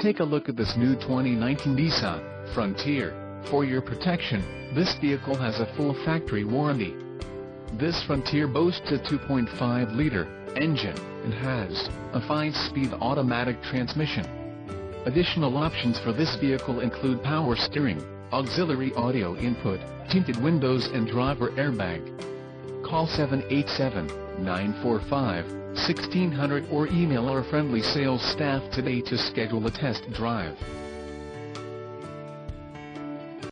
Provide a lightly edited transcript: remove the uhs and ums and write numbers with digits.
Take a look at this new 2019 Nissan Frontier. For your protection, this vehicle has a full factory warranty. This Frontier boasts a 2.5-liter engine and has a 5-speed automatic transmission. Additional options for this vehicle include power steering, auxiliary audio input, tinted windows and driver airbag. Call 787-945-1600 or email our friendly sales staff today to schedule a test drive.